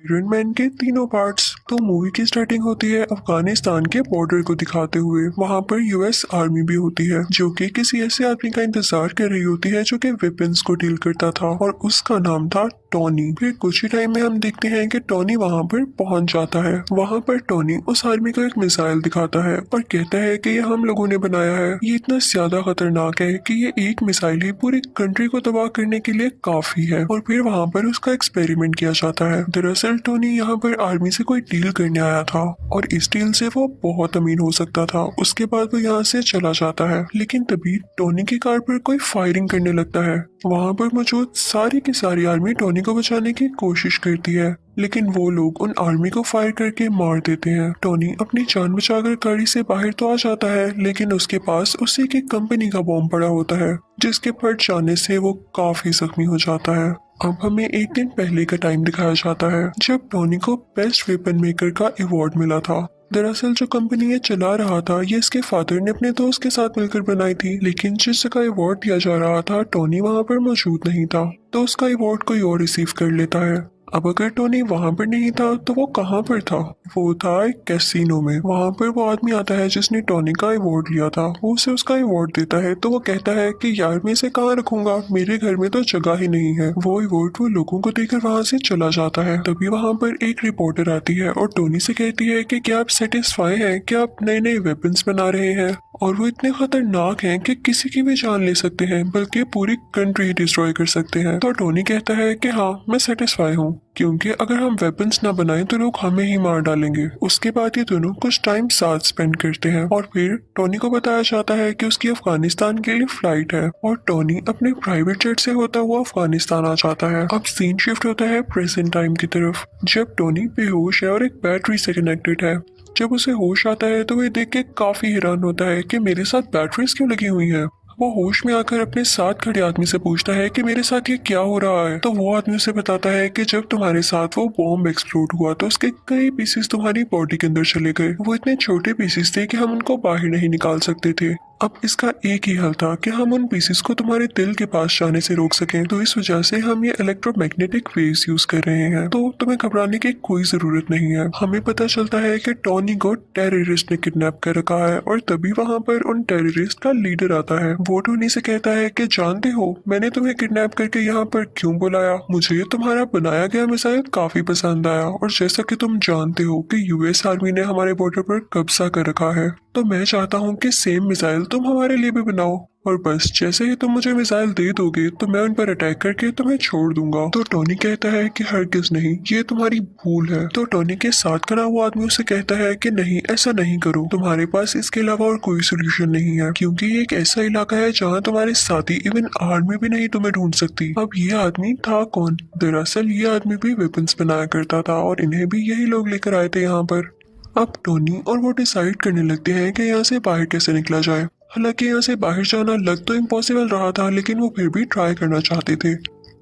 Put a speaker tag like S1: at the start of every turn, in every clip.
S1: Iron man के तीनों parts. तो मूवी की स्टार्टिंग होती है अफगानिस्तान के बॉर्डर को दिखाते हुए। वहाँ पर यूएस आर्मी भी होती है जो कि किसी ऐसे आदमी का इंतजार कर रही होती है जो कि वेपन्स को डील करता था और उसका नाम था टोनी। फिर कुछ ही टाइम में हम देखते हैं कि टोनी वहाँ पर पहुंच जाता है। वहाँ पर टोनी उस आर्मी को एक मिसाइल दिखाता है और कहता है कि ये हम लोगों ने बनाया है। ये इतना ज्यादा खतरनाक है कि ये एक मिसाइल ही पूरी कंट्री को तबाह करने के लिए काफी है। और फिर वहाँ पर उसका एक्सपेरिमेंट किया जाता है। दरअसल टोनी यहाँ पर आर्मी से कोई डील करने आया था और इस डील से वो बहुत अमीर हो सकता था। उसके बाद वो यहाँ से चला जाता है, लेकिन तभी टोनी की कार पर कोई फायरिंग करने लगता है। वहाँ पर मौजूद सारी की सारी आर्मी टोनी को बचाने की कोशिश करती है, लेकिन वो लोग उन आर्मी को फायर करके मार देते हैं। टोनी अपनी जान बचाकर गाड़ी से बाहर तो आ जाता है, लेकिन उसके पास उसी की कंपनी का बॉम्ब पड़ा होता है जिसके फट जाने से वो काफी जख्मी हो जाता है। अब हमें एक दिन पहले का टाइम दिखाया जाता है जब टोनी को बेस्ट वेपन मेकर का अवार्ड मिला था। दरअसल जो कंपनी ये चला रहा था ये इसके फादर ने अपने दोस्त के साथ मिलकर बनाई थी, लेकिन जिस जगह अवार्ड दिया जा रहा था टोनी वहाँ पर मौजूद नहीं था, तो उसका अवार्ड कोई और रिसीव कर लेता है। अब अगर टोनी वहाँ पर नहीं था तो वो कहाँ पर था? वो था एक कैसीनो में। वहाँ पर वो आदमी आता है जिसने टोनी का अवार्ड लिया था। वो उसे उसका अवार्ड देता है तो वो कहता है कि यार मैं इसे कहाँ रखूंगा, मेरे घर में तो जगह ही नहीं है। वो अवार्ड वो लोगों को देकर वहाँ से चला जाता है। तभी वहाँ पर एक रिपोर्टर आती है और टोनी से कहती है कि क्या आप सेटिस्फाई हैं, क्या आप नए नए वेपन्स बना रहे हैं और वो इतने खतरनाक हैं कि किसी की भी जान ले सकते हैं, बल्कि पूरी कंट्री डिस्ट्रॉय कर सकते हैं। तो टोनी कहता है कि हाँ मैं सेटिस्फाई हूँ, क्योंकि अगर हम वेपन्स ना बनाएं तो लोग हमें ही मार डालेंगे। उसके बाद ये दोनों कुछ टाइम साथ स्पेंड करते हैं और फिर टोनी को बताया जाता है कि उसकी अफगानिस्तान के लिए फ्लाइट है और टोनी अपने प्राइवेट जेट से होता हुआ अफगानिस्तान आ जाता है। अब सीन शिफ्ट होता है प्रेजेंट टाइम की तरफ, जब टोनी बेहोश है और एक बैटरी से कनेक्टेड है। जब उसे होश आता है तो वह देख के काफी हैरान होता है कि मेरे साथ बैटरीज क्यों लगी हुई हैं। वो होश में आकर अपने साथ खड़े आदमी से पूछता है कि मेरे साथ ये क्या हो रहा है। तो वो आदमी उसे बताता है कि जब तुम्हारे साथ वो बॉम्ब एक्सप्लोड हुआ तो उसके कई पीसेस तुम्हारी बॉडी के अंदर चले गए। वो इतने छोटे पीसेस थे कि हम उनको बाहर नहीं निकाल सकते थे। अब इसका एक ही हल था कि हम उन पीसेस को तुम्हारे दिल के पास जाने से रोक सकें, तो इस वजह से हम ये इलेक्ट्रोमैग्नेटिक वेव्स यूज कर रहे हैं। तो तुम्हें घबराने की कोई जरूरत नहीं है। हमें पता चलता है कि टोनी को टेररिस्ट ने किडनैप कर रखा है और तभी वहाँ पर उन टेररिस्ट का लीडर आता है। वो टोनी से कहता है कि जानते हो मैंने तुम्हें किडनैप करके यहाँ पर क्यों बुलाया, मुझे तुम्हारा बनाया गया मिसाइल काफी पसंद आया और जैसा कि तुम जानते हो कि यूएस आर्मी ने हमारे बॉर्डर पर कब्जा कर रखा है, तो मैं चाहता हूँ कि सेम मिसाइल तुम हमारे लिए भी बनाओ और बस जैसे ही तुम मुझे मिसाइल दे दोगे तो मैं उन पर अटैक करके तुम्हें छोड़ दूंगा। तो टोनी कहता है कि हरगिज नहीं, ये तुम्हारी भूल है। तो टोनी के साथ खड़ा हुआ आदमी उसे कहता है कि नहीं ऐसा नहीं करो, तुम्हारे पास इसके अलावा और कोई सोल्यूशन नहीं है, क्योंकि ये एक ऐसा इलाका है जहाँ तुम्हारे साथी इवन आर्मी भी नहीं तुम्हें ढूंढ सकती। अब ये आदमी था कौन? दरअसल ये आदमी भी वेपन्स बनाया करता था और इन्हें भी यही लोग लेकर आए थे यहाँ पर। अब टोनी और वो डिसाइड करने लगते हैं कि यहाँ से बाहर कैसे निकला जाए। हालांकि यहाँ से बाहर जाना लग तो इम्पॉसिबल रहा था, लेकिन वो फिर भी ट्राई करना चाहते थे।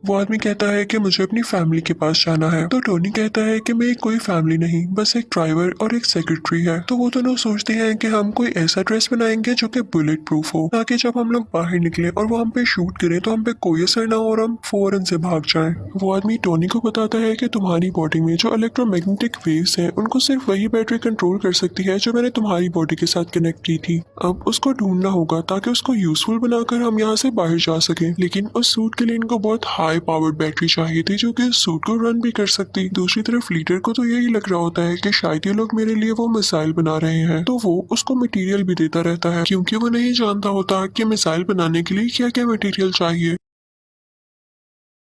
S1: वो आदमी कहता है कि मुझे अपनी फैमिली के पास जाना है, तो टोनी कहता है कि मेरी कोई फैमिली नहीं, बस एक ड्राइवर और एक सेक्रेटरी है। तो वो दोनों सोचते हैं कि हम कोई ऐसा ड्रेस बनाएंगे जो कि बुलेट प्रूफ हो, ताकि जब हम लोग बाहर निकले और वो हम पे शूट करें तो हम पे कोई असर ना हो और हम फौरन से भाग जाएं। वो आदमी टोनी को बताता है कि तुम्हारी बॉडी में जो इलेक्ट्रोमैग्नेटिक वेव्स हैं उनको सिर्फ वही बैटरी कंट्रोल कर सकती है जो मैंने तुम्हारी बॉडी के साथ कनेक्ट की थी। अब उसको ढूंढना होगा ताकि उसको यूजफुल बनाकर हम यहाँ से बाहर जा सके, लेकिन उस सूट के लिए इनको बहुत हाई पावर्ड बैटरी चाहिए थी जो कि सूट को रन भी कर सकती। दूसरी तरफ लीडर को तो यही लग रहा होता है कि शायद ये लोग मेरे लिए वो मिसाइल बना रहे हैं, तो वो उसको मटेरियल भी देता रहता है, क्योंकि वो नहीं जानता होता कि मिसाइल बनाने के लिए क्या क्या मटेरियल चाहिए।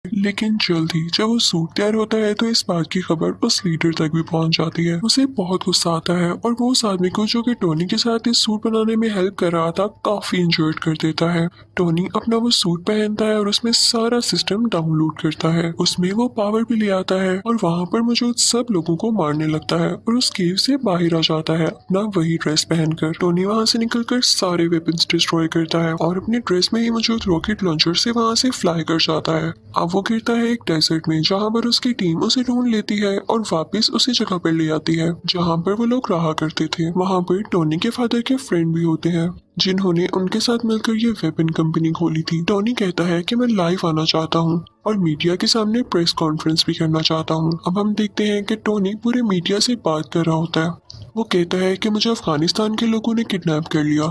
S1: लेकिन जल्द ही जब वो सूट तैयार होता है तो इस बात की खबर उस लीडर तक भी पहुंच जाती है। उसे बहुत गुस्सा आता है और वो उस आदमी को जो कि टोनी के साथ इस सूट बनाने में हेल्प कर रहा था काफी इंजर्ड कर देता है। टोनी अपना वो सूट पहनता है और उसमें सारा सिस्टम डाउनलोड करता है। उसमें वो पावर भी ले आता है और वहाँ पर मौजूद सब लोगों को मारने लगता है और उस केव से बाहर आ जाता है अपना वही ड्रेस पहनकर। टोनी वहाँ से निकलकर सारे वेपन्स डिस्ट्रॉय करता है और अपने ड्रेस में ही मौजूद रॉकेट लॉन्चर से वहाँ से फ्लाई कर जाता है। अब वो गिरता है एक डेजर्ट में, जहाँ पर उसकी टीम उसे ढूंढ लेती है और वापस उसी जगह पर ले आती है जहाँ पर वो लोग रहा करते थे। वहाँ पर टोनी के फादर के फ्रेंड भी होते हैं जिन्होंने उनके साथ मिलकर ये वेपन कंपनी खोली थी। टोनी कहता है कि मैं लाइव आना चाहता हूँ और मीडिया के सामने प्रेस कॉन्फ्रेंस भी करना चाहता हूँ। अब हम देखते हैं कि टोनी पूरे मीडिया से बात कर रहा होता है। वो कहता है कि मुझे अफगानिस्तान के लोगों ने किडनैप कर लिया।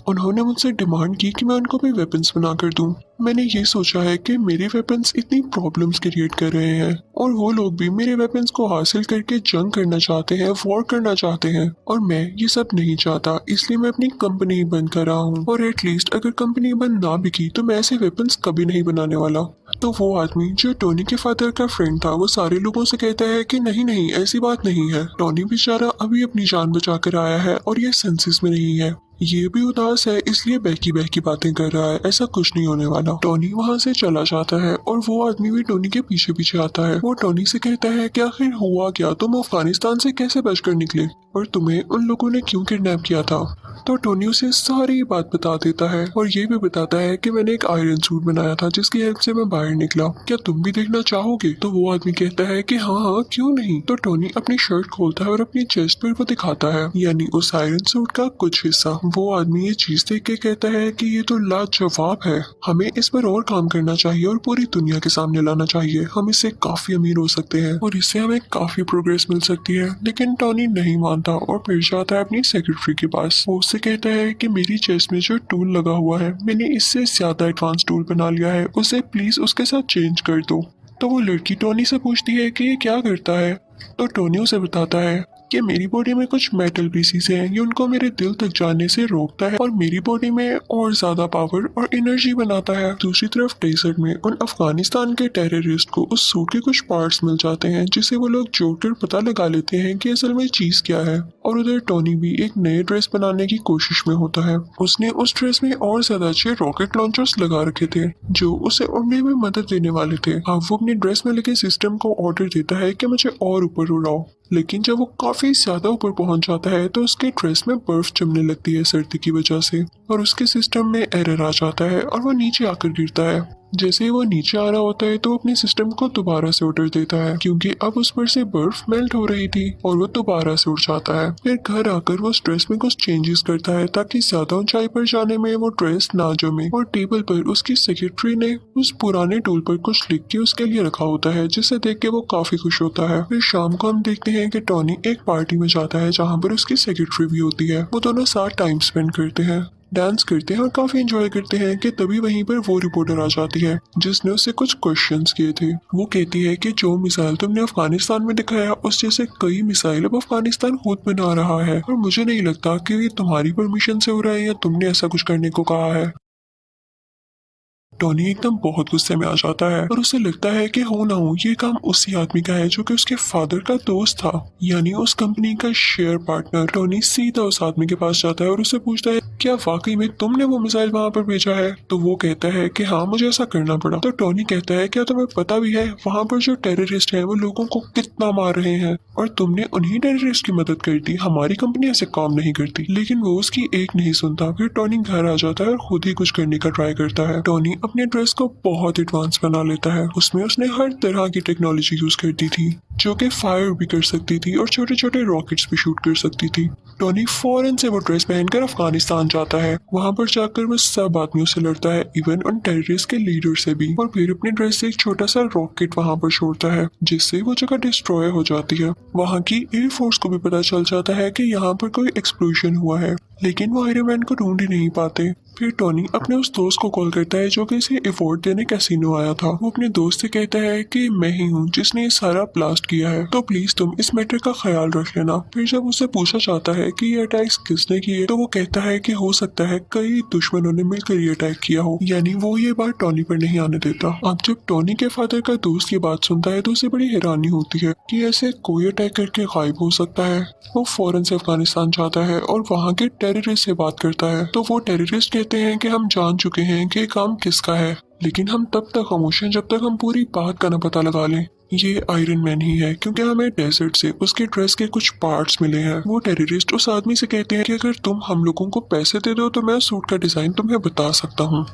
S1: उन्होंने मुझसे डिमांड की कि मैं उनको भी वेपन्स बना कर दूं। मैंने ये सोचा है कि मेरे वेपन्स इतनी प्रॉब्लम्स क्रिएट कर रहे हैं और वो लोग भी मेरे वेपन्स को हासिल करके जंग करना चाहते हैं, वॉर करना चाहते हैं, और मैं ये सब नहीं चाहता, इसलिए मैं अपनी कंपनी ही बंद कर रहा हूँ। और एटलीस्ट अगर कंपनी बंद ना भी की तो मैं ऐसे वेपन्स कभी नहीं बनाने वाला। तो वो आदमी जो टोनी के फादर का फ्रेंड था वो सारे लोगों से कहता है कि नहीं नहीं, ऐसी बात नहीं है। टोनी बेचारा अभी अपनी जान बचा कर आया है और ये सेंसेस में नहीं है। ये भी उदास है, इसलिए बहकी बहकी बातें कर रहा है, ऐसा कुछ नहीं होने वाला। टोनी वहाँ से चला जाता है और वो आदमी भी टोनी के पीछे पीछे आता है। वो टोनी से कहता है कि आखिर हुआ क्या, तुम अफगानिस्तान से कैसे बचकर निकले और तुम्हें उन लोगों ने क्यों किडनैप किया था। तो टोनी उसे सारी बात बता देता है और ये भी बताता है कि मैंने एक आयरन सूट बनाया था जिसकी हेल्प से मैं बाहर निकला, क्या तुम भी देखना चाहोगे। तो वो आदमी कहता है कि हाँ हाँ क्यों नहीं। तो टोनी अपनी शर्ट खोलता है और अपनी चेस्ट पर वो दिखाता है, यानी उस आयरन सूट का कुछ हिस्सा। वो आदमी ये चीज देख के कहता है कि ये तो लाजवाब है, हमें इस पर और काम करना चाहिए और पूरी दुनिया के सामने लाना चाहिए, हम इससे काफी अमीर हो सकते हैं और इससे हमें काफी प्रोग्रेस मिल सकती है। लेकिन टोनी नहीं मानता और फिर जाता है अपनी सेक्रेटरी के पास। वो उससे कहता है कि मेरी चेस्ट में जो टूल लगा हुआ है मैंने इससे ज्यादा एडवांस टूल बना लिया है, उसे प्लीज उसके साथ चेंज कर दो। तो वो लड़की टोनी से पूछती है कि ये क्या करता है। तो टोनी उसे बताता है कि मेरी बॉडी में कुछ मेटल पीसीस हैं, ये उनको मेरे दिल तक जाने से रोकता है और मेरी बॉडी में और ज्यादा पावर और एनर्जी बनाता है। दूसरी तरफ डेजर्ट में उन अफगानिस्तान के टेररिस्ट को उस सूट के कुछ पार्ट्स मिल जाते हैं जिसे वो लोग जोड़कर पता लगा लेते हैं कि असल में चीज क्या है। और उधर टोनी भी एक नए ड्रेस बनाने की कोशिश में होता है। उसने उस ड्रेस में और ज्यादा अच्छे रॉकेट लॉन्चर्स लगा रखे थे जो उसे उड़ने में मदद देने वाले थे। अब वो अपनी ड्रेस में लगे सिस्टम को ऑर्डर देता है कि मुझे और ऊपर उड़ाओ, लेकिन जब वो काफी ज्यादा ऊपर पहुंच जाता है तो उसके ड्रेस में बर्फ जमने लगती है सर्दी की वजह से और उसके सिस्टम में एरर आ जाता है और वो नीचे आकर गिरता है। जैसे ही वो नीचे आ रहा होता है तो अपने सिस्टम को दोबारा से ऑर्डर देता है क्योंकि अब उस पर से बर्फ मेल्ट हो रही थी और वो दोबारा से उड़ जाता है। फिर घर आकर वो ड्रेस में कुछ चेंजेस करता है ताकि ज्यादा ऊंचाई पर जाने में वो ड्रेस ना जमे, और टेबल पर उसकी सेक्रेटरी ने उस पुराने टूल पर कुछ लिख के उसके लिए रखा होता है जिसे देख के वो काफी खुश होता है। फिर शाम को हम देखते हैं कि टोनी एक पार्टी में जाता है जहाँ पर उसकी सेक्रेटरी भी होती है। वो दोनों साथ टाइम स्पेंड करते हैं, डांस करते हैं और काफी एंजॉय करते हैं कि तभी वहीं पर वो रिपोर्टर आ जाती है जिसने उससे कुछ क्वेश्चंस किए थे। वो कहती है कि जो मिसाइल तुमने अफगानिस्तान में दिखाया उस जैसे कई मिसाइल अब अफगानिस्तान खुद बना रहा है और मुझे नहीं लगता कि ये तुम्हारी परमिशन से हो रहा है या तुमने ऐसा कुछ करने को कहा है। टोनी एकदम बहुत गुस्से में आ जाता है और उसे लगता है कि हो ना हो ये काम उसी आदमी का है जो कि उसके फादर का दोस्त था, यानी उस कंपनी का शेयर पार्टनर। टोनी सीधा उस आदमी के पास जाता है और उससे पूछता है क्या वाकई में तुमने वो मिसाइल वहां पर भेजा है। तो वो कहता है कि हाँ मुझे ऐसा करना पड़ा। तो टोनी कहता है क्या तुम्हें पता भी है वहां पर जो टेररिस्ट है वो लोगों को कितना मार रहे हैं और तुमने उन्हीं टेररिस्ट की मदद कर दी, हमारी कंपनी ऐसे काम नहीं करती। लेकिन वो उसकी एक नहीं सुनता। फिर टोनी घर आ जाता है और खुद ही कुछ करने का ट्राई करता है। टोनी अपने ड्रेस को बहुत एडवांस बना लेता है, उसमें उसने हर तरह की टेक्नोलॉजी यूज कर दी थी जो कि फायर भी कर सकती थी और छोटे छोटे रॉकेट्स भी शूट कर सकती थी। टोनी फौरन से वो ड्रेस पहनकर अफगानिस्तान जाता है। वहां पर जाकर वो सब आदमियों से लड़ता है, इवन उन टेररिस्ट के लीडर से भी, और फिर अपनी ड्रेस से एक छोटा सा रॉकेट वहां पर छोड़ता है जिससे वो जगह डिस्ट्रॉय हो जाती है। वहां की एयरफोर्स को भी पता चल जाता है कि यहाँ पर कोई एक्सप्लोजन हुआ है, लेकिन वो आयरन मैन को ढूंढ ही नहीं पाते। फिर टोनी अपने उस दोस्त को कॉल करता है जो कि इसे अवार्ड देने कैसीनो आया था। वो अपने दोस्त से कहता है कि मैं ही हूँ जिसने ये सारा ब्लास्ट किया है, तो प्लीज तुम इस मैटर का ख्याल रख लेना। फिर जब उसे पूछा जाता है कि ये अटैक्स किसने किए तो वो कहता है कि हो सकता है कई दुश्मनों ने मिलकर ये अटैक किया हो, यानी वो ये बात टोनी पर नहीं आने देता। अब जब टोनी के फादर का दोस्त ये बात सुनता है तो उसे बड़ी हैरानी होती है कि ऐसे कोई अटैक करके गायब हो सकता है। वो फौरन से अफगानिस्तान जाता है और वहाँ के टेररिस्ट से बात करता है। तो वो टेररिस्ट कहते हैं कि हम जान चुके हैं कि काम किसका है, लेकिन हम तब तक खामोश हैं जब तक हम पूरी बात का न पता लगा लें। ये आयरन मैन ही है क्योंकि हमें डेजर्ट से उसके ड्रेस के कुछ पार्ट्स मिले हैं। वो टेररिस्ट उस आदमी से कहते हैं कि अगर तुम हम लोगों को पैसे दे दो तो मैं सूट का डिजाइन तुम्हें बता सकता हूँ।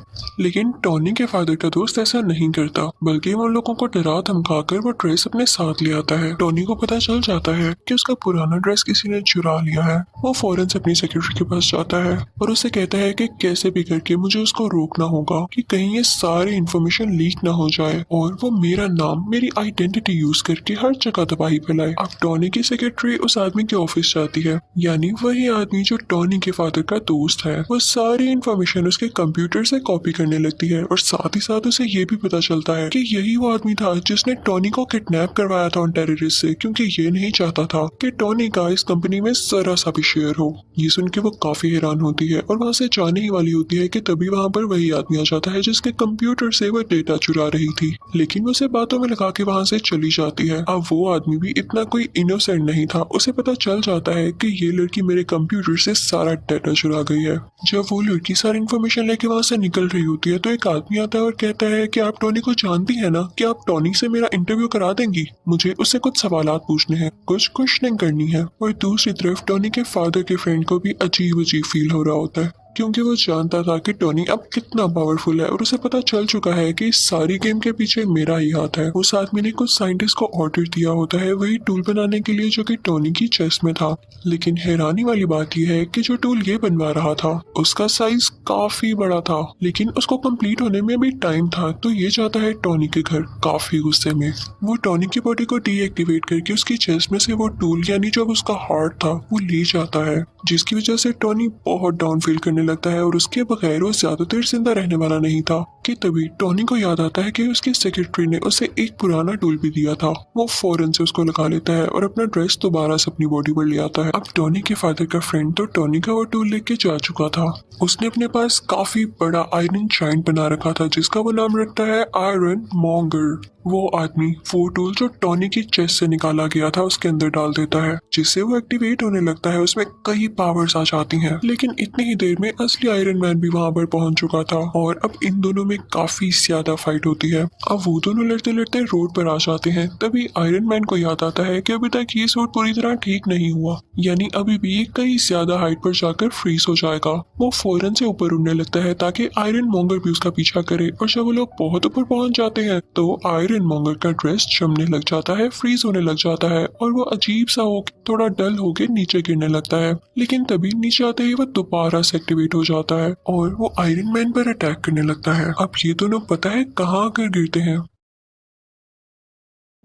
S1: लेकिन टॉनी के फादर का दोस्त ऐसा नहीं करता, बल्कि वो उन लोगों को डरा धमका कर वो ड्रेस अपने साथ ले आता है। टॉनी को पता चल जाता है कि उसका पुराना ड्रेस किसी ने चुरा लिया है। वो फौरन से अपनी सेक्रेटरी के पास जाता है और उसे कहता है कि कैसे भी करके मुझे उसको रोकना होगा कि कहीं ये सारी इन्फॉर्मेशन लीक ना हो जाए और वो मेरा नाम, मेरी आइडेंटिटी यूज करके हर जगह तबाही फैलाए। अब टॉनी की सेक्रेटरी उस आदमी के ऑफिस जाती है, यानी वही आदमी जो टॉनी के फादर का दोस्त है। वो सारी इन्फॉर्मेशन उसके कंप्यूटर से कॉपी करने लगती है और साथ ही साथ उसे ये भी पता चलता है कि यही वो आदमी था जिसने टॉनी को किडनैप करवाया था उन टेररिस्ट से, क्योंकि ये नहीं चाहता था कि टॉनी का इस कंपनी में जरा सा भी शेयर हो। ये सुन के वो काफी हैरान होती है और वहाँ से जाने ही वाली होती है कि तभी वहाँ पर वही आदमी आ जाता है जिसके कंप्यूटर से वो डेटा चुरा रही थी। लेकिन वो उसे बातों में लगा के वहाँ से चली जाती है। अब वो आदमी भी इतना कोई इनोसेंट नहीं था, उसे पता चल जाता है कि ये लड़की मेरे कंप्यूटर से सारा डेटा चुरा गई है। जब वो लड़की सारी इन्फॉर्मेशन लेके वहाँ से निकल रही होती है तो एक आदमी आता है और कहता है कि आप टॉनी को जानती है ना, कि आप टॉनी से मेरा इंटरव्यू करा देंगी, मुझे उससे कुछ सवालात पूछने हैं, कुछ क्वेश्चनिंग करनी है। और दूसरी तरफ टॉनी के फादर के फ्रेंड को भी अजीब अजीब फील हो रहा होता है, क्योंकि वो जानता था कि टॉनी अब कितना पावरफुल है और उसे पता चल चुका है कि इस सारी गेम के पीछे मेरा ही हाथ है। उस आदमी ने कुछ साइंटिस्ट को ऑर्डर दिया होता है वही टूल बनाने के लिए जो कि टॉनी की चेस्ट में था। लेकिन हैरानी वाली बात यह है कि जो टूल ये बनवा रहा था उसका साइज काफी बड़ा था, लेकिन उसको कंप्लीट होने में भी टाइम था। तो ये जाता है टॉनी के घर काफी गुस्से में। वो टॉनी की बॉडी को डीएक्टिवेट करके उसकी चेस्ट में से वो टूल, यानी जो उसका हार्ट था, वो ले जाता है, जिसकी वजह से टॉनी बहुत डाउन फील करने लगता है और उसके बगैर वो ज्यादा देर जिंदा रहने वाला नहीं था। कि तभी टॉनी को याद आता है कि उसके सेक्रेटरी ने उसे एक पुराना टूल भी दिया था। वो फौरन से उसको लगा लेता है और अपना ड्रेस दोबारा से अपनी बॉडी पर ले आता है। अब टॉनी के फादर का फ्रेंड तो टॉनी का वो टूल लेके जा चुका था। उसने अपने पास काफी बड़ा आयरन जायंट बना रखा था जिसका वो नाम रखता है आयरन मॉन्गर। वो आदमी वो टूल जो टॉनी की चेस्ट से निकाला गया था उसके अंदर डाल देता है, जिससे वो एक्टिवेट होने लगता है। उसमें कई पावर्स आ जाती हैं। लेकिन इतनी ही देर में असली आयरन मैन भी वहां पर पहुंच चुका था और अब इन दोनों में काफी ज्यादा फाइट होती है। अब वो दोनों लड़ते लड़ते रोड पर आ जाते हैं। तभी आयरन मैन को याद आता है कि अभी तक ये सूट पूरी तरह ठीक नहीं हुआ, यानी अभी भी ये कई ज्यादा हाइट पर जाकर फ्रीज हो जाएगा। वो फौरन से ऊपर उड़ने लगता है ताकि आयरन मॉन्गर भी उसका पीछा करे। और जब वो लोग बहुत ऊपर पहुंच जाते हैं तो आयरन मॉन्गर का ड्रेस जमने लग जाता है, फ्रीज होने लग जाता है और वो अजीब सा हो थोड़ा डल होके नीचे गिरने लगता है। लेकिन तभी नीचे आते ही वो दोबारा से एक्टिवेट हो जाता है और वो आयरन मैन पर अटैक करने लगता है। अब ये दोनों पता है कहाँ आकर गिरते हैं?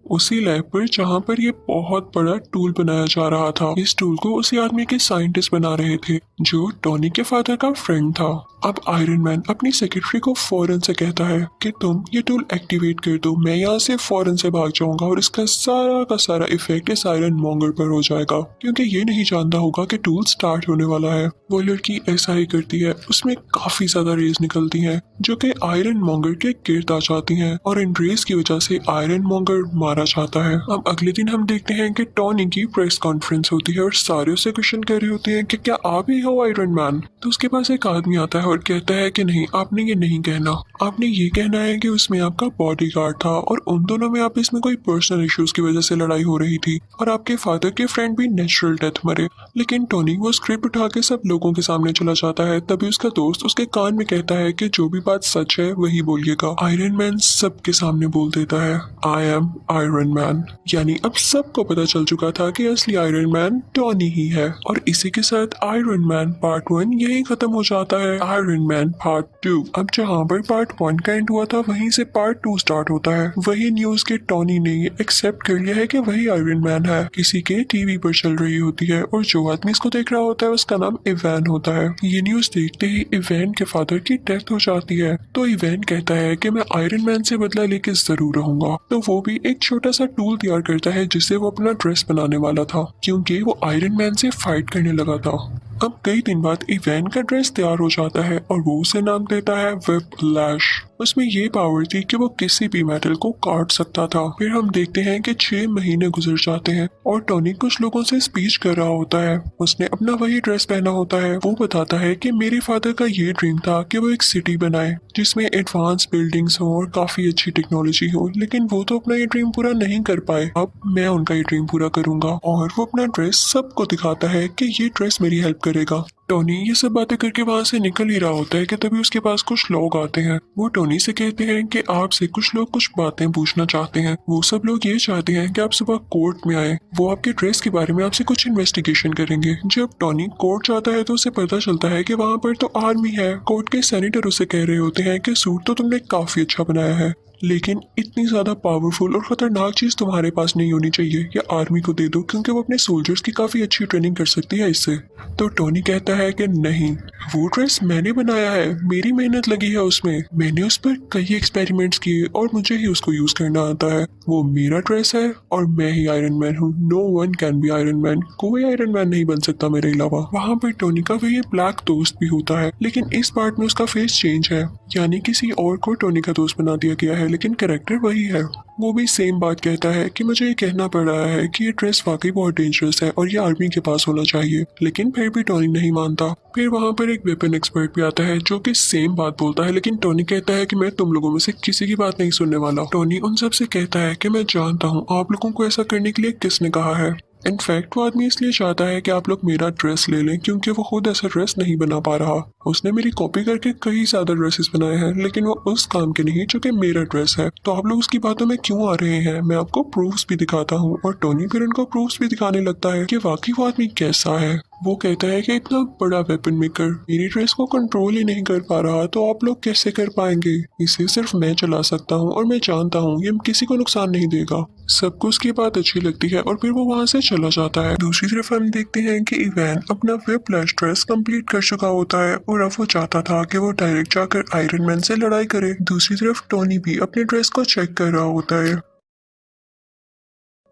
S1: उसी लैब पर जहाँ पर ये बहुत बड़ा टूल बनाया जा रहा था। इस टूल को उसी आदमी के साइंटिस्ट बना रहे थे जो टॉनी के फादर का फ्रेंड था। अब आयरन मैन अपनी सेक्रेटरी को फौरन से कहता है कि तुम ये टूल एक्टिवेट कर दो, मैं यहाँ से फौरन से भाग जाऊंगा और इसका सारा का सारा इफेक्ट इस आयरन मॉन्गर पर हो जाएगा, क्योंकि ये नहीं जानता होगा कि टूल स्टार्ट होने वाला है। वो लड़की ऐसा ही करती है। उसमें काफी ज्यादा रेज निकलती हैं जो कि आयरन मॉन्गर के गिर्द आ जाती हैं और इन रेज की वजह से आयरन मॉन्गर मारा जाता है। अब अगले दिन हम देखते हैं कि टॉनी की प्रेस कॉन्फ्रेंस होती है और सारे उससे क्वेश्चन कर रहे होते हैं कि क्या आप ही हो आयरन मैन? तो उसके पास एक आदमी आता है और कहता है कि नहीं, आपने ये नहीं कहना, आपने ये कहना है कि उसमें आपका बॉडीगार्ड था और उन दोनों में आपस में कोई पर्सनल इश्यूज की वजह से लड़ाई हो रही थी और आपके फादर के फ्रेंड भी नेचुरल डेथ मरे। लेकिन टोनी वो स्क्रिप्ट उठा के सब लोगों के सामने चला जाता है। तभी उसका दोस्त उसके कान में कहता है कि जो भी बात सच है वही बोलिएगा। आयरन मैन सबके सामने बोल देता है, आई एम आयरन मैन। यानी अब सबको पता चल चुका था कि असली आयरन मैन टोनी ही है। और इसी के साथ आयरन मैन पार्ट 1 यही खत्म हो जाता है। आयरन मैन पार्ट 2, अब जहाँ पर पार्ट 1 का एंड हुआ था वहीं से पार्ट 2 स्टार्ट होता है। वही न्यूज के टोनी ने ये एक्सेप्ट कर लिया है कि वही आयरन मैन है। किसी के टीवी पर चल रही होती है और जो आदमी इसको देख रहा होता है उसका नाम इवैन होता है। ये न्यूज देखते ही इवैन के फादर की डेथ हो जाती है। तो इवैन कहता है कि मैं आयरन मैन से बदला लेके जरूर रहूंगा। तो वो भी एक छोटा सा टूल तैयार करता है जिससे वो अपना ड्रेस बनाने वाला था, क्योंकि वो आयरन मैन से फाइट करने लगा था। अब कई दिन बाद इवैन का ड्रेस तैयार हो जाता है और वो उसे नाम देता है व्हिपलैश। उसमें ये पावर थी कि वो किसी भी मेटल को काट सकता था। फिर हम देखते हैं कि 6 महीने गुजर जाते हैं और टोनी कुछ लोगों से स्पीच कर रहा होता है। उसने अपना वही ड्रेस पहना होता है। वो बताता है कि मेरे फादर का ये ड्रीम था कि वो एक सिटी बनाए जिसमें एडवांस बिल्डिंग्स हो और काफी अच्छी टेक्नोलॉजी हो, लेकिन वो तो अपना ये ड्रीम पूरा नहीं कर पाए। अब मैं उनका ये ड्रीम पूरा करूंगा। और वो अपना ड्रेस सबको दिखाता है कि ये ड्रेस मेरी हेल्प करेगा। टोनी ये सब बातें करके वहां से निकल ही रहा होता है कि तभी उसके पास कुछ लोग आते हैं। वो टोनी से कहते हैं कि आपसे कुछ लोग कुछ बातें पूछना चाहते हैं। वो सब लोग ये चाहते हैं कि आप सुबह कोर्ट में आए। वो आपके ड्रेस के बारे में आपसे कुछ इन्वेस्टिगेशन करेंगे। जब टोनी कोर्ट जाता है तो उसे पता चलता है कि वहाँ पर तो आर्मी है। कोर्ट के सेनेटर उसे कह रहे होते हैं कि सूट तो तुमने काफी अच्छा बनाया है, लेकिन इतनी ज्यादा पावरफुल और खतरनाक चीज तुम्हारे पास नहीं होनी चाहिए। या आर्मी को दे दो क्योंकि वो अपने सोल्जर्स की काफी अच्छी ट्रेनिंग कर सकती है इससे। तो टोनी कहता है कि नहीं, वो ड्रेस मैंने बनाया है, मेरी मेहनत लगी है उसमें, मैंने उस पर कई एक्सपेरिमेंट्स किए और मुझे ही उसको यूज करना आता है। वो मेरा ड्रेस है और मैं ही आयरन मैन हूँ। No one can be Iron Man. कोई आयरन मैन नहीं बन सकता मेरे अलावा। वहाँ पर टोनी का वही ब्लैक दोस्त भी होता है, लेकिन इस पार्ट में उसका फेस चेंज है, यानी किसी और को टोनी का दोस्त बना दिया गया है, लेकिन कैरेक्टर वही है। वो भी सेम बात कहता है कि मुझे ये कहना पड़ रहा है कि ये ड्रेस वाकई बहुत डेंजरस है और ये आर्मी के पास होना चाहिए, लेकिन फिर भी टोनी नहीं मानता। फिर वहाँ पर एक वेपन एक्सपर्ट भी आता है जो कि सेम बात बोलता है, लेकिन टोनी कहता है कि मैं तुम लोगों में से किसी की बात नहीं सुनने वाला। टोनी उन सब से कहता है कि मैं जानता हूँ आप लोगों को ऐसा करने के लिए किसने कहा है। इनफैक्ट वो आदमी इसलिए चाहता है कि आप लोग मेरा ड्रेस ले लें क्योंकि वो खुद ऐसा ड्रेस नहीं बना पा रहा। उसने मेरी कॉपी करके कई ज्यादा ड्रेसेस बनाए हैं, लेकिन वो उस काम के नहीं जो कि मेरा ड्रेस है। तो आप लोग उसकी बातों में क्यों आ रहे हैं? मैं आपको प्रूफ्स भी दिखाता हूँ। और टोनी फिर उनको प्रूफ्स भी दिखाने लगता है कि वाकई वो आदमी कैसा है। वो कहता है कि इतना बड़ा वेपन मेकर मेरी ड्रेस को कंट्रोल ही नहीं कर पा रहा, तो आप लोग कैसे कर पाएंगे? इसे सिर्फ मैं चला सकता हूँ और मैं जानता हूँ ये किसी को नुकसान नहीं देगा। सबको उसकी बात अच्छी लगती है और फिर वो वहाँ से चला जाता है। दूसरी तरफ हम देखते हैं कि इवैन अपना व्हिप्लैश ड्रेस कंप्लीट कर चुका होता है और अब वो चाहता था कि वो डायरेक्ट जाकर आयरन मैन से लड़ाई करे। दूसरी तरफ टोनी भी अपने ड्रेस को चेक कर रहा होता है।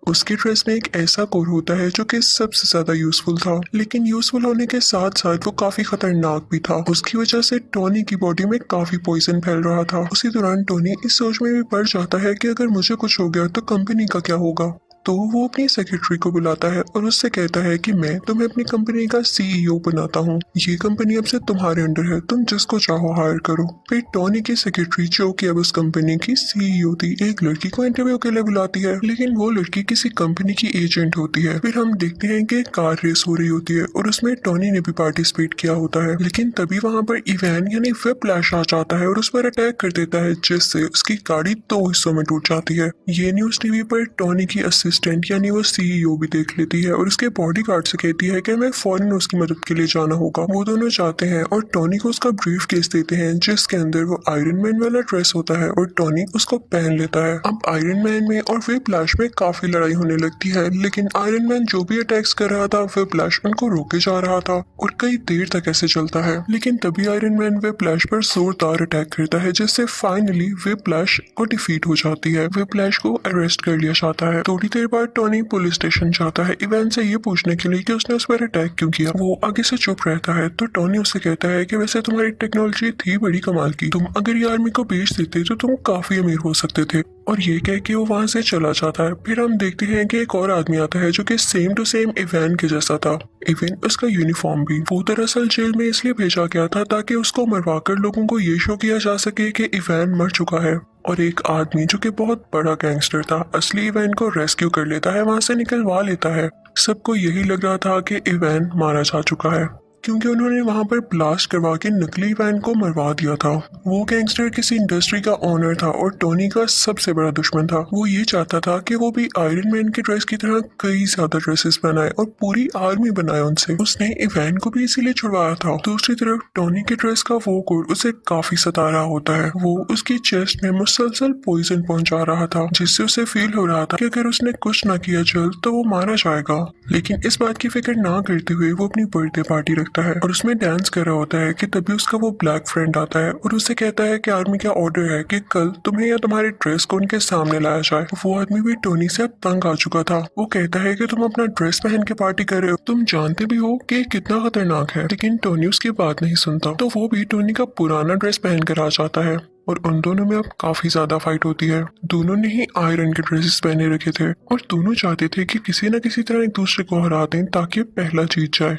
S1: उसके ड्रेस में एक ऐसा कोर होता है जो कि सबसे ज्यादा यूजफुल था, लेकिन यूजफुल होने के साथ साथ वो काफी खतरनाक भी था। उसकी वजह से टोनी की बॉडी में काफी पॉइजन फैल रहा था। उसी दौरान टोनी इस सोच में भी पड़ जाता है कि अगर मुझे कुछ हो गया तो कंपनी का क्या होगा। तो वो अपनी सेक्रेटरी को बुलाता है और उससे कहता है कि मैं तुम्हें अपनी कंपनी का सीईओ बनाता हूँ। ये कंपनी अब से तुम्हारे अंडर है, तुम जिसको चाहो हायर करो। फिर टोनी की सेक्रेटरी जो कि अब उस कंपनी की सीईओ थी, एक लड़की को इंटरव्यू के लिए बुलाती है, लेकिन वो लड़की किसी कंपनी की एजेंट होती है। फिर हम देखते हैं कि कार रेस हो रही होती है और उसमें टोनी ने भी पार्टिसिपेट किया होता है, लेकिन तभी वहाँ पर इवैन यानी व्हिप्लैश आ जाता है और उस पर अटैक कर देता है, जिससे उसकी गाड़ी 2 हिस्सों में टूट जाती है। ये न्यूज टीवी पर टोनी की असिस्टेंट यानी वो सीईओ भी देख लेती है और उसके बॉडीगार्ड से कहती है कि हमें फौरन उसकी मदद के लिए जाना होगा। वो दोनों जाते हैं और टोनी को उसका ब्रीफ केस देते हैं जिसके अंदर वो आयरन मैन वाला ड्रेस होता है और टोनी उसको पहन लेता है। अब आयरन मैन में और व्हिप्लैश में काफी लड़ाई होने लगती है, लेकिन आयरन मैन जो भी अटैक्स कर रहा था व्हिप्लैश उनको रोके जा रहा था और कई देर तक ऐसे चलता है। लेकिन तभी आयरन मैन व्हिप्लैश पर जोरदार अटैक करता है जिससे फाइनली व्हिप्लैश को डिफीट हो जाती है। व्हिप्लैश को अरेस्ट कर लिया जाता है। थोड़ी देर बाद टोनी पुलिस स्टेशन जाता है इवैन से ये पूछने के लिए कि उसने उस पर अटैक क्यों किया। वो आगे से चुप रहता है तो टोनी उससे कहता है कि वैसे तुम्हारी टेक्नोलॉजी थी बड़ी कमाल की, तुम अगर ये आर्मी को बेच देते तो तुम काफी अमीर हो सकते थे। और ये कह के वो वहां से चला जाता है। फिर हम देखते हैं कि एक और आदमी आता है जो कि सेम टू सेम इवैन के जैसा था, इवन उसका यूनिफॉर्म भी। वो दरअसल जेल में इसलिए भेजा गया था ताकि उसको मरवाकर लोगों को ये शो किया जा सके कि इवैन मर चुका है। और एक आदमी जो कि बहुत बड़ा गैंगस्टर था असली इवैन को रेस्क्यू कर लेता है, वहां से निकलवा लेता है। सबको यही लग रहा था कि इवैन मारा जा चुका है क्योंकि उन्होंने वहां पर ब्लास्ट करवा के नकली इवैन को मरवा दिया था। वो गैंगस्टर किसी इंडस्ट्री का ओनर था और टोनी का सबसे बड़ा दुश्मन था। वो ये चाहता था कि वो भी आयरन मैन के ड्रेस की तरह कई ज्यादा ड्रेसेस बनाए और पूरी आर्मी बनाए उनसे। उसने इवैन को भी इसीलिए छुड़वाया था। दूसरी तरफ टोनी के ड्रेस का वो कोड उसे काफी सता रहा होता है। वो उसकी चेस्ट में मुसलसल पॉइजन पहुंचा रहा था, जिससे उसे फील हो रहा था कि अगर उसने कुछ ना किया जल्द तो वो मारा जाएगा। लेकिन इस बात की फिक्र ना करते हुए वो अपनी बर्थडे पार्टी रखता लगता है और उसमें डांस कर रहा होता है कि तभी उसका वो ब्लैक फ्रेंड आता है और उससे कहता है कि आर्मी का ऑर्डर है कि कल तुम्हें या तुम्हारे ड्रेस को उनके सामने लाया जाए। वो आदमी भी टोनी से अब तंग आ चुका था। वो कहता है कि तुम अपना ड्रेस पहन के पार्टी कर रहे हो, तुम जानते भी हो कि कितना खतरनाक है, लेकिन टोनी उसकी बात नहीं सुनता। तो वो भी टोनी का पुराना ड्रेस पहन कर आ जाता है और उन दोनों में अब काफी ज्यादा फाइट होती है। दोनों ने ही आयरन के ड्रेसेस पहने रखे थे और दोनों चाहते थे कि किसी न किसी तरह एक दूसरे को हरा दें ताकि पहला जीत जाए।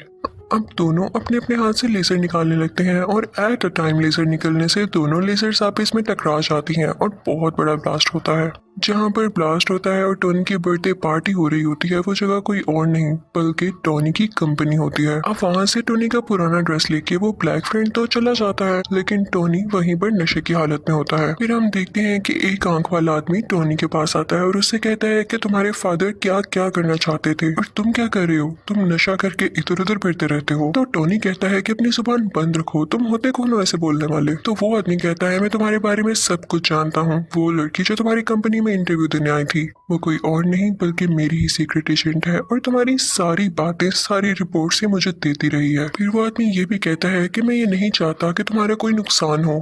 S1: अब दोनों अपने अपने हाथ से लेजर निकालने लगते हैं और एट अ टाइम लेजर निकलने से दोनों लेजर्स आपस में टकरा जाती हैं और बहुत बड़ा ब्लास्ट होता है। जहाँ पर ब्लास्ट होता है और टोनी की बर्थडे पार्टी हो रही होती है वो जगह कोई और नहीं बल्कि टोनी की कंपनी होती है। अब वहाँ से टोनी का पुराना ड्रेस लेके वो ब्लैक फ्रेंड तो चला जाता है, लेकिन टोनी वहीं पर नशे की हालत में होता है। फिर हम देखते हैं कि एक आंख वाला आदमी टोनी के पास आता है और उससे कहता है कि तुम्हारे फादर क्या क्या करना चाहते थे और तुम क्या कर रहे हो, तुम नशा करके इधर उधर फिरते रहते हो। तो टोनी कहता है कि अपनी जुबान बंद रखो, तुम होते कौन हो ऐसे बोलने वाले। तो वो आदमी कहता है मैं तुम्हारे बारे में सब कुछ जानता हूँ, वो लड़की जो तुम्हारी कंपनी में इंटरव्यू देने आई थी वो कोई और नहीं बल्कि मेरी ही सीक्रेट एजेंट है और तुम्हारी सारी बातें सारी रिपोर्ट से मुझे देती रही है। फिर वो आदमी ये भी कहता है कि मैं ये नहीं चाहता कि तुम्हारा कोई नुकसान हो,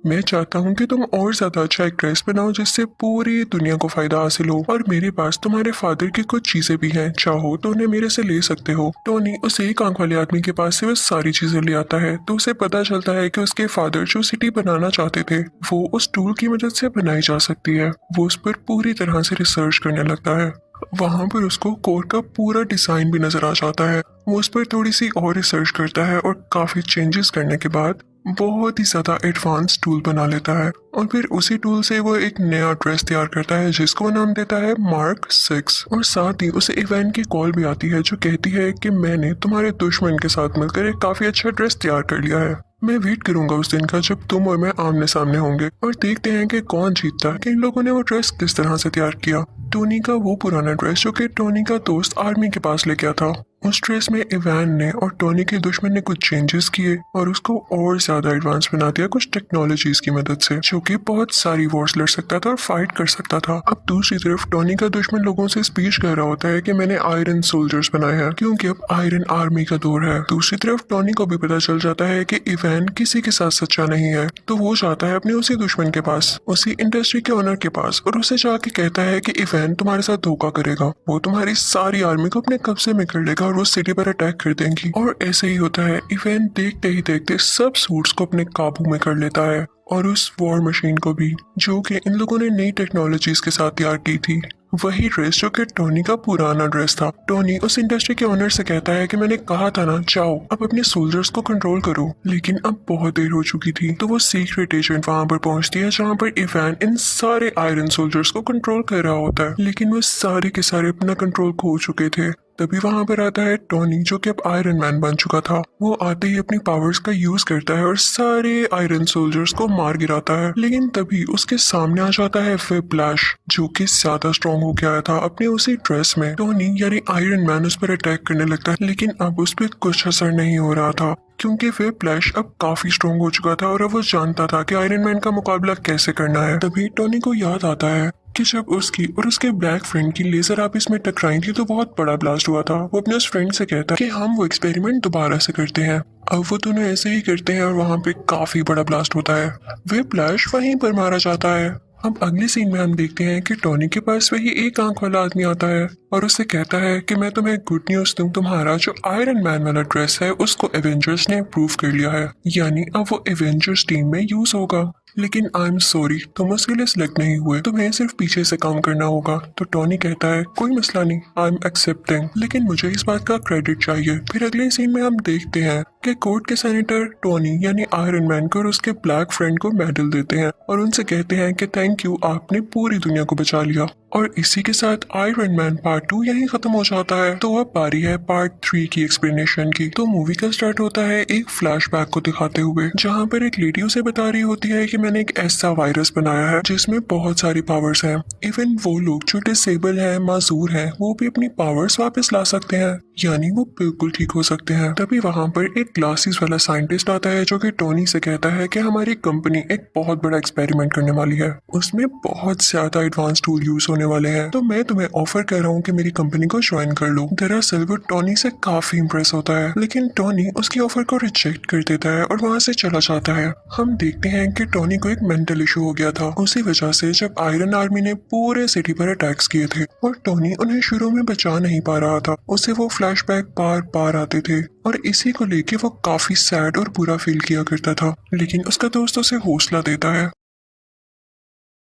S1: मैं चाहता हूँ कि तुम और ज्यादा अच्छा एक ड्रेस बनाओ जिससे पूरी दुनिया को फायदा हासिल हो और मेरे पास तुम्हारे फादर की कुछ चीजें भी हैं, चाहो तो उन्हें मेरे से ले सकते हो। टोनी उस एक आंख वाले आदमी के पास से वो सारी चीजें ले आता है तो उसे पता चलता है कि उसके फादर जो सिटी बनाना चाहते थे वो उस टूल की मदद से बनाई जा सकती है। वो उस पर पूरी तरह से रिसर्च करने लगता है। वहां पर उसको कोर का पूरा डिजाइन भी नजर आ जाता है। वो उस पर थोड़ी सी और रिसर्च करता है और काफी चेंजेस करने के बाद बहुत ही ज्यादा एडवांस टूल बना लेता है और फिर उसी टूल से वो एक नया ड्रेस तैयार करता है जिसको वो नाम देता है मार्क 6। और साथ ही उसे इवेंट की कॉल भी आती है जो कहती है कि मैंने तुम्हारे दुश्मन के साथ मिलकर एक काफी अच्छा ड्रेस तैयार कर लिया है। मैं वेट करूंगा उस दिन का जब तुम और मैं आमने सामने होंगे और देखते हैं कि कौन जीतता है, कि इन लोगों ने वो ड्रेस किस तरह से तैयार किया। टोनी का वो पुराना ड्रेस जो कि टोनी का दोस्त आर्मी के पास लेके आया था, उस ड्रेस में इवान ने और टोनी के दुश्मन ने कुछ चेंजेस किए और उसको और ज्यादा एडवांस बना दिया कुछ टेक्नोलॉजीज की मदद से, जो कि बहुत सारी वॉर्स लड़ सकता था और फाइट कर सकता था। अब दूसरी तरफ टोनी का दुश्मन लोगों से स्पीच कर रहा होता है कि मैंने आयरन सोल्जर्स बनाए हैं क्योंकि अब आयरन आर्मी का दौर है। दूसरी तरफ टोनी को भी पता चल जाता है कि इवान किसी के साथ सच्चा नहीं है, तो वो जाता है अपने उसी दुश्मन के पास, उसी इंडस्ट्री के ओनर के पास, और उसे जाके कहता है कि इवान तुम्हारे साथ धोखा करेगा, वो तुम्हारी सारी आर्मी को अपने कब्जे में कर लेगा और वो सिटी पर अटैक कर देंगी। और ऐसे ही होता है, इवेंट देखते ही देखते सब सूट्स को अपने काबू में कर लेता है और उस वॉर मशीन को भी, जो कि इन लोगों ने नई टेक्नोलॉजीज के साथ तैयार की थी। वही ड्रेस जो कि टोनी का पुराना ड्रेस था। टोनी उस इंडस्ट्री के ओनर से कहता है कि मैंने कहा था ना, जाओ अब अपने सोल्जर्स को कंट्रोल करो, लेकिन अब बहुत देर हो चुकी थी। तो वो सीक्रेट एजेंट वहां पर पहुंचती है जहां पर इवान इन सारे आयरन सोल्जर्स को कंट्रोल कर रहा होता है, लेकिन वो सारे के सारे अपना कंट्रोल खो चुके थे। तभी वहां पर आता है टोनी जो कि अब आयरन मैन बन चुका था। वो आते ही अपनी पावर्स का यूज करता है और सारे आयरन सोल्जर्स को मार गिराता है, लेकिन तभी उसके सामने आ जाता है व्हिप्लैश जो कि ज्यादा स्ट्रॉन्ग हो गया था अपने उसी ड्रेस में। टोनी यानी आयरन मैन उस पर अटैक करने लगता है, लेकिन अब उस पर कुछ असर नहीं हो रहा था क्योंकि व्हिप्लैश अब काफी स्ट्रॉन्ग हो चुका था और अब वो जानता था कि आयरन मैन का मुकाबला कैसे करना है। तभी टोनी को याद आता है कि जब उसकी और उसके ब्लैक फ्रेंड की लेजर आपस में टकराई थी तो बहुत बड़ा ब्लास्ट हुआ था। वो अपने उस फ्रेंड से कहता है कि हम वो एक्सपेरिमेंट दोबारा से करते हैं। अब वो दोनों ऐसे ही करते हैं और वहां पे काफी बड़ा ब्लास्ट होता है। व्हिप्लैश वहीं पर मारा जाता है। अब अगले सीन में हम देखते हैं कि टोनी के पास वही एक आंख वाला आदमी आता है और उससे कहता है कि मैं तुम्हें गुड न्यूज दूं, तुम्हारा जो आयरन मैन वाला ड्रेस है उसको एवेंजर्स ने अप्रूव कर लिया है, यानी अब वो एवेंजर्स टीम में यूज होगा। लेकिन आई एम सॉरी, तुम उसके लिए सिलेक्ट नहीं हुए, तुम्हें सिर्फ पीछे से काम करना होगा। तो टोनी कहता है कोई मसला नहीं, आई एम एक्सेप्टिंग, लेकिन मुझे इस बात का क्रेडिट चाहिए। फिर अगले सीन में हम देखते हैं कि कोर्ट के सेनेटर टोनी यानी आयरन मैन को और उसके ब्लैक फ्रेंड को मेडल देते हैं और उनसे कहते हैं कि थैंक यू, आपने पूरी दुनिया को बचा लिया। और इसी के साथ आयरन मैन पार्ट 2 यहीं खत्म हो जाता है। तो अब बारी है पार्ट 3 की एक्सप्लेनेशन की। तो मूवी का स्टार्ट होता है एक फ्लैशबैक को दिखाते हुए जहाँ पर एक लेडी उसे बता रही होती है कि मैंने एक ऐसा वायरस बनाया है जिसमें बहुत सारी पावर्स हैं। इवन वो लोग जो डिसेबल हैं, माजूर हैं, वो भी अपनी पावर्स वापस ला सकते हैं, यानी वो बिल्कुल ठीक हो सकते हैं। तभी वहाँ पर एक ग्लासेस वाला साइंटिस्ट आता है जो कि टोनी से कहता है कि हमारी कंपनी एक बहुत बड़ा एक्सपेरिमेंट करने वाली है, उसमें बहुत ज्यादा एडवांस टूल यूज होने होने वाले हैं, तो मैं तुम्हें ऑफर कर रहा हूँ कि मेरी कंपनी को ज्वाइन कर लो। दरअसल वो टोनी से काफी इम्प्रेस होता है, लेकिन टोनी उसकी ऑफर को रिजेक्ट कर देता है और वहाँ से चला जाता है। हम देखते हैं कि टोनी को एक मेंटल इशू हो गया था, उसी वजह से जब आयरन आर्मी ने पूरे सिटी पर अटैक्स किए थे और टोनी उन्हें शुरू में बचा नहीं पा रहा था, उसे वो फ्लैशबैक बार बार आते थे और इसी को लेके वो काफी सैड और बुरा फील किया करता था। लेकिन उसका दोस्त उसे हौसला देता है।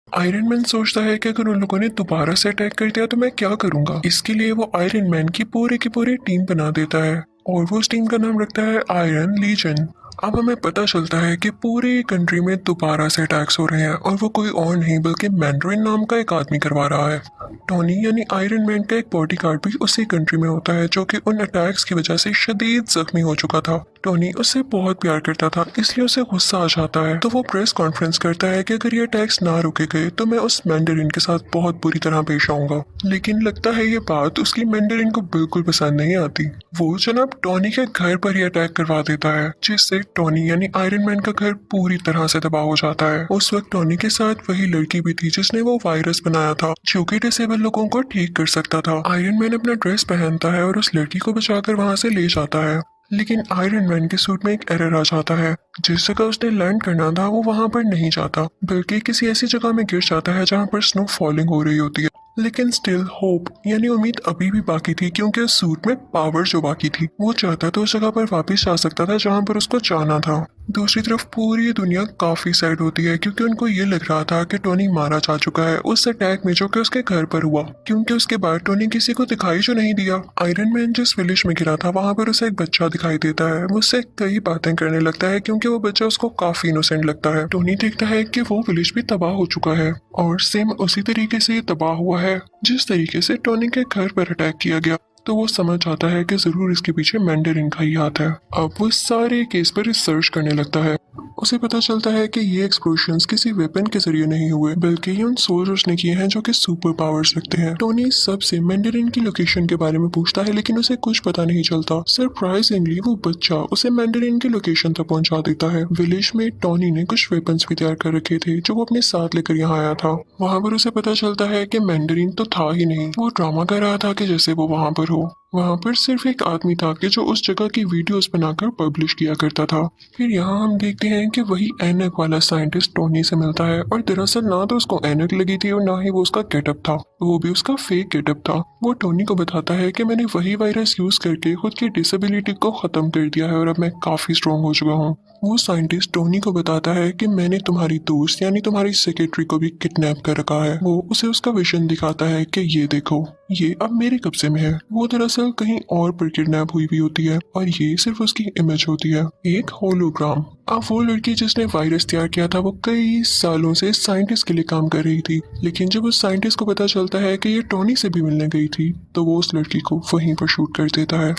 S1: आयरन मैन सोचता है कि अगर उन लोगों ने दोबारा से अटैक कर दिया तो मैं क्या करूंगा। इसके लिए वो आयरन मैन की पूरी टीम बना देता है और वो उस टीम का नाम रखता है आयरन लीजन। अब हमें पता चलता है कि पूरी कंट्री में दोबारा से अटैक्स हो रहे हैं और वो कोई और नहीं बल्कि मैंड्रिन नाम का एक आदमी करवा रहा है। टोनी यानी आयरन मैन का एक बॉडीगार्ड भी उसी कंट्री में होता है जो कि उन अटैक्स की वजह से शदीद जख्मी हो चुका था। टोनी उससे बहुत प्यार करता था, इसलिए उसे गुस्सा आ जाता है, तो वो प्रेस कॉन्फ्रेंस करता है कि अगर ये अटैक्स ना रुके गए तो मैं उस मैंडरिन के साथ बहुत बुरी तरह पेश आऊंगा। लेकिन लगता है ये बात उसकी मैंडरिन को बिल्कुल पसंद नहीं आती। वो जनाब टोनी के घर पर ही अटैक करवा देता है, जिससे टोनी यानी आयरन मैन का घर पूरी तरह से तबाह हो जाता है। उस वक्त टोनी के साथ वही लड़की भी थी जिसने वो वायरस बनाया था जो कि डिसेबल लोगों को ठीक कर सकता था। आयरन मैन अपना ड्रेस पहनता है और उस लड़की को बचाकर वहां से ले जाता है, लेकिन आयरन मैन के सूट में एक एरर आ जाता है। जिस जगह उसने लैंड करना था वो वहां पर नहीं जाता, बल्कि किसी ऐसी जगह में गिर जाता है जहां पर स्नो फॉलिंग हो रही होती है। लेकिन स्टिल होप यानी उम्मीद अभी भी बाकी थी, क्योंकि उस सूट में पावर जो बाकी थी वो चाहता तो उस जगह पर वापस जा सकता था जहां पर उसको जाना था। दूसरी तरफ पूरी दुनिया काफी सैड होती है, क्योंकि उनको ये लग रहा था कि टोनी मारा जा चुका है उस अटैक में जो कि उसके घर पर हुआ, क्योंकि उसके बाद टोनी किसी को दिखाई जो नहीं दिया। आयरन मैन जिस विलेज में गिरा था वहां पर उसे एक बच्चा दिखाई देता है, वो उससे कई बातें करने लगता है क्योंकि वो बच्चा उसको काफी इनोसेंट लगता है। टोनी देखता है कि वो विलेज भी तबाह हो चुका है और सेम उसी तरीके से ये तबाह हुआ है जिस तरीके से टोनी के घर पर अटैक किया गया। तो वो समझ जाता है कि जरूर इसके पीछे मैंडरिन का ही हाथ है। अब वो इस सारे केस पर रिसर्च करने लगता है। उसे पता चलता है कि ये एक्सप्लोजन्स किसी वेपन के जरिए नहीं हुए, बल्कि ये उन सोल्जर्स ने किए हैं जो कि सुपर पावर्स रखते हैं। टोनी सबसे मैंडरिन की लोकेशन के बारे में पूछता है, लेकिन उसे कुछ पता नहीं चलता। सरप्राइजिंगली वो बच्चा उसे मैंडरिन की लोकेशन तक पहुंचा देता है। विलेज में टोनी ने कुछ वेपन्स भी तैयार कर रखे थे जो वो अपने साथ लेकर यहाँ आया था। वहाँ पर उसे पता चलता है कि मैंडरिन तो था ही नहीं, वो ड्रामा कर रहा था कि जैसे वो वहाँ पर हो। वहाँ पर सिर्फ एक आदमी था कि जो उस जगह की वीडियोस बनाकर पब्लिश किया करता था। फिर यहाँ हम देखते हैं कि वही ऐनक वाला साइंटिस्ट टोनी से मिलता है, और दरअसल ना तो उसको ऐनक लगी थी और ना ही वो उसका गेटअप था, वो भी उसका फेक गेटअप था। वो टोनी को बताता है कि मैंने वही वायरस यूज करके खुद की डिसेबिलिटी को खत्म कर दिया है और अब मैं काफी स्ट्रॉन्ग हो चुका हूँ। वो साइंटिस्ट टोनी को बताता है कि मैंने तुम्हारी दोस्त यानी तुम्हारी सेक्रेटरी को भी किडनैप कर रखा है। वो उसे उसका विजन दिखाता है कि ये देखो, ये अब मेरे कब्जे में है। वो दरअसल कहीं और पर किडनैप हुई भी होती है और ये सिर्फ उसकी इमेज होती है, एक होलोग्राम। अब वो लड़की जिसने वायरस तैयार किया था वो कई सालों से साइंटिस्ट के लिए काम कर रही थी, लेकिन जब उस साइंटिस्ट को पता चलता है कि ये टोनी से भी मिलने गई थी तो वो उस लड़की को वहीं पर शूट कर देता है।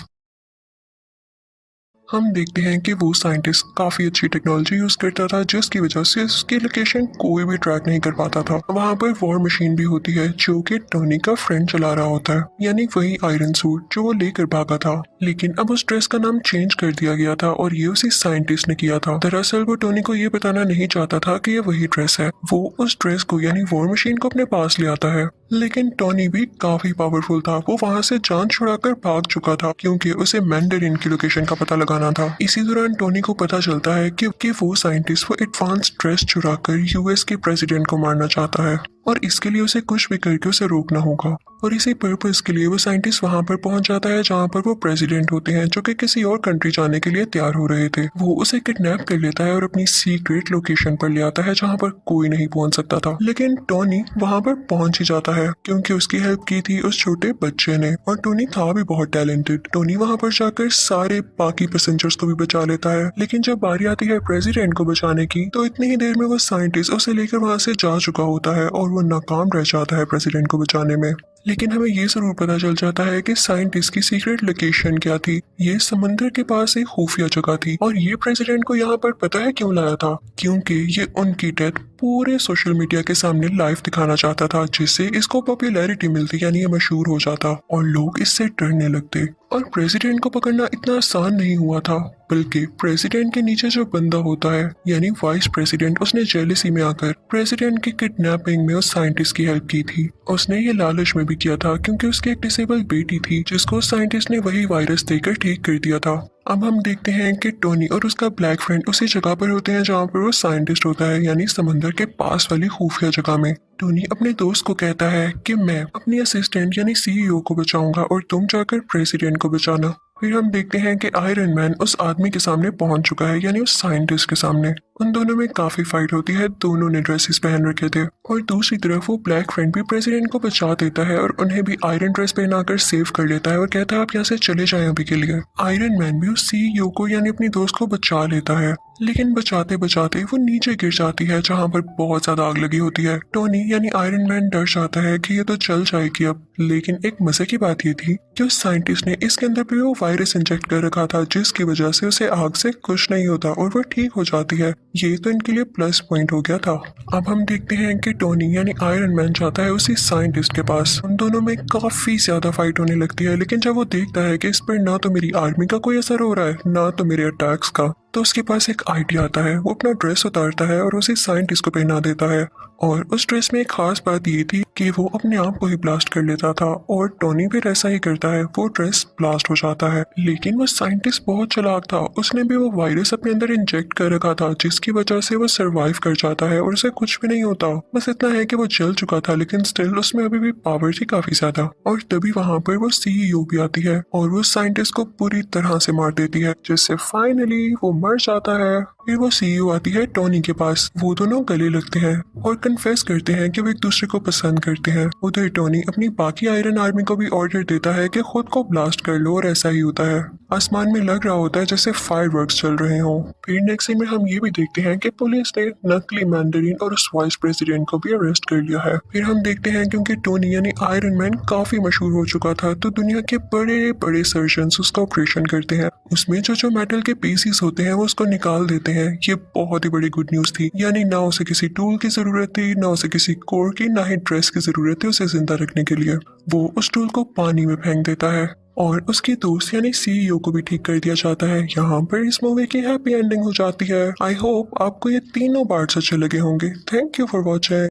S1: हम देखते हैं कि वो साइंटिस्ट काफी अच्छी टेक्नोलॉजी यूज करता था, जिसकी वजह से उसकी लोकेशन कोई भी ट्रैक नहीं कर पाता था। वहाँ पर वॉर मशीन भी होती है जो कि टोनी का फ्रेंड चला रहा होता है, यानी वही आयरन सूट जो वो लेकर भागा था। लेकिन अब उस ड्रेस का नाम चेंज कर दिया गया था और ये उसी साइंटिस्ट ने किया था। दरअसल वो टोनी को ये बताना नहीं चाहता था कि ये वही ड्रेस है। वो उस ड्रेस को यानी वॉर मशीन को अपने पास ले आता है, लेकिन टोनी भी काफी पावरफुल था। वो वहाँ से जान छुड़ाकर भाग चुका था क्योंकि उसे मैंडरिन की लोकेशन का पता लगाना था। इसी दौरान टोनी को पता चलता है कि वो साइंटिस्ट वो एडवांस ड्रेस चुराकर यूएस के प्रेसिडेंट को मारना चाहता है और इसके लिए उसे कुछ भी करके उसे रोकना होगा। और इसी पर्पस के लिए वो साइंटिस्ट वहां पर पहुंच जाता है जहां पर वो प्रेसिडेंट होते हैं जो कि किसी और कंट्री जाने के लिए तैयार हो रहे थे। वो उसे किडनैप कर लेता है और अपनी सीक्रेट लोकेशन पर ले आता है जहां पर कोई नहीं पहुंच सकता था। लेकिन टोनी वहां पर पहुंच ही जाता है क्योंकि उसकी हेल्प की थी उस छोटे बच्चे ने, और टोनी था भी बहुत टैलेंटेड। टोनी वहां पर जाकर सारे बाकी पैसेंजर्स को भी बचा लेता है, लेकिन जब बारी आती है प्रेसिडेंट को बचाने की तो इतनी ही देर में वो साइंटिस्ट उसे लेकर वहां से जा चुका होता है और वो नाकाम रह जाता है प्रेसिडेंट को बचाने में। लेकिन हमें ये जरूर पता चल जाता है कि साइंटिस्ट की सीक्रेट लोकेशन क्या थी। ये समंदर के पास एक खुफिया जगह थी और ये प्रेसिडेंट को यहाँ पर पता है क्यों लाया था, क्योंकि ये उनकी डेथ पूरे सोशल मीडिया के सामने लाइव दिखाना चाहता था, जिससे इसको पॉपुलैरिटी मिलती, यानी ये मशहूर हो जाता और लोग इससे डरने लगते। और प्रेसिडेंट को पकड़ना इतना आसान नहीं हुआ था, बल्कि प्रेसिडेंट के नीचे जो बंदा होता है यानी वाइस प्रेसिडेंट, उसने जेलसी में आकर प्रेसिडेंट की किडनैपिंग में उस साइंटिस्ट की हेल्प की थी। उसने ये लालच में भी किया था क्योंकि उसकी एक डिसेबल बेटी थी जिसको साइंटिस्ट ने वही वायरस देकर ठीक कर दिया था। अब हम देखते हैं कि टोनी और उसका ब्लैक फ्रेंड उसी जगह पर होते हैं जहाँ पर वो साइंटिस्ट होता है, यानी समंदर के पास वाली खुफिया जगह में। टोनी अपने दोस्त को कहता है कि मैं अपनी असिस्टेंट यानी सीईओ को बचाऊंगा और तुम जाकर प्रेसिडेंट को बचाना। फिर हम देखते हैं कि आयरन मैन उस आदमी के सामने पहुंच चुका है, यानी उस साइंटिस्ट के सामने। उन दोनों में काफी फाइट होती है, दोनों ने ड्रेसेस पहन रखे थे और दूसरी तरफ वो ब्लैक फ्रेंड भी प्रेसिडेंट को बचा देता है और उन्हें भी आयरन ड्रेस पहनाकर सेव कर लेता है और कहता है आप यहाँ से चले जाएं अभी के लिए। आयरन मैन भी उस सीईओ को यानी अपनी दोस्त को बचा लेता है, लेकिन बचाते बचाते वो नीचे गिर जाती है जहाँ पर बहुत ज्यादा आग लगी होती है। टोनी यानी आयरन मैन डर जाता है कि ये तो चल जाएगी अब, लेकिन एक मजे की बात ये थी कि उस साइंटिस्ट ने इसके अंदर भी वो वायरस इंजेक्ट कर रखा था, जिसकी वजह से उसे आग से कुछ नहीं होता और वो ठीक हो जाती है। ये तो इनके लिए प्लस पॉइंट हो गया था। अब हम देखते हैं कि टोनी यानी आयरन मैन जाता है उसी साइंटिस्ट के पास। उन दोनों में काफी ज्यादा फाइट होने लगती है, लेकिन जब वो देखता है कि इस पर ना तो मेरी आर्मी का कोई असर हो रहा है ना तो मेरे अटैक्स का, तो उसके पास एक आइडिया आता है। वो अपना ड्रेस उतारता है और उसे साइंटिस्ट को पहना देता है। और उस ड्रेस में एक खास बात ये थी कि वो अपने आप को ही ब्लास्ट कर लेता था और टोनी भी ऐसा ही करता है, वो ड्रेस ब्लास्ट हो जाता है। लेकिन वो साइंटिस्ट बहुत चालाक था, उसने भी वो वायरस अपने अंदर इंजेक्ट कर रखा था, जिसकी वजह से वो सरवाइव कर जाता है और उसे कुछ भी नहीं होता। बस इतना है कि वो जल चुका था, लेकिन स्टिल उसमें अभी भी पावर थी काफी ज्यादा। और तभी वहां पर वो सीईओ भी आती है और वो साइंटिस्ट को पूरी तरह से मार देती है, जिससे फाइनली वो मर जाता है। फिर वो सीईओ आती है टोनी के पास, वो दोनों गले लगते हैं और कन्फेस करते हैं कि वो एक दूसरे को पसंद करते हैं। उधर टोनी अपनी बाकी आयरन आर्मी को भी ऑर्डर देता है कि खुद को ब्लास्ट कर लो और ऐसा ही होता है। आसमान में लग रहा होता है जैसे फायरवर्क्स चल रहे हों। फिर नेक्स्ट सीन में हम ये भी देखते हैं कि पुलिस ने नकली मैंडरिन और उस वाइस प्रेसिडेंट को भी अरेस्ट कर लिया है। फिर हम देखते हैं क्योंकि टोनी यानी आयरन मैन काफी मशहूर हो चुका था, तो दुनिया के बड़े बड़े सर्जन्स उसका ऑपरेशन करते हैं। उसमें जो मेटल के पीसीस होते हैं वो उसको निकाल देते हैं। ये बहुत ही बड़ी गुड न्यूज थी, यानी ना उसे किसी टूल की जरूरत थी, ना उसे किसी कोर की, ना ही ड्रेस की जरूरत थी उसे जिंदा रखने के लिए। वो उस टूल को पानी में फेंक देता है और उसके दोस्त यानी सीईओ को भी ठीक कर दिया जाता है। यहाँ पर इस मूवी की हैप्पी एंडिंग हो जाती है। आई होप आपको ये तीनों पार्ट्स अच्छे लगे होंगे। Thank you for watching.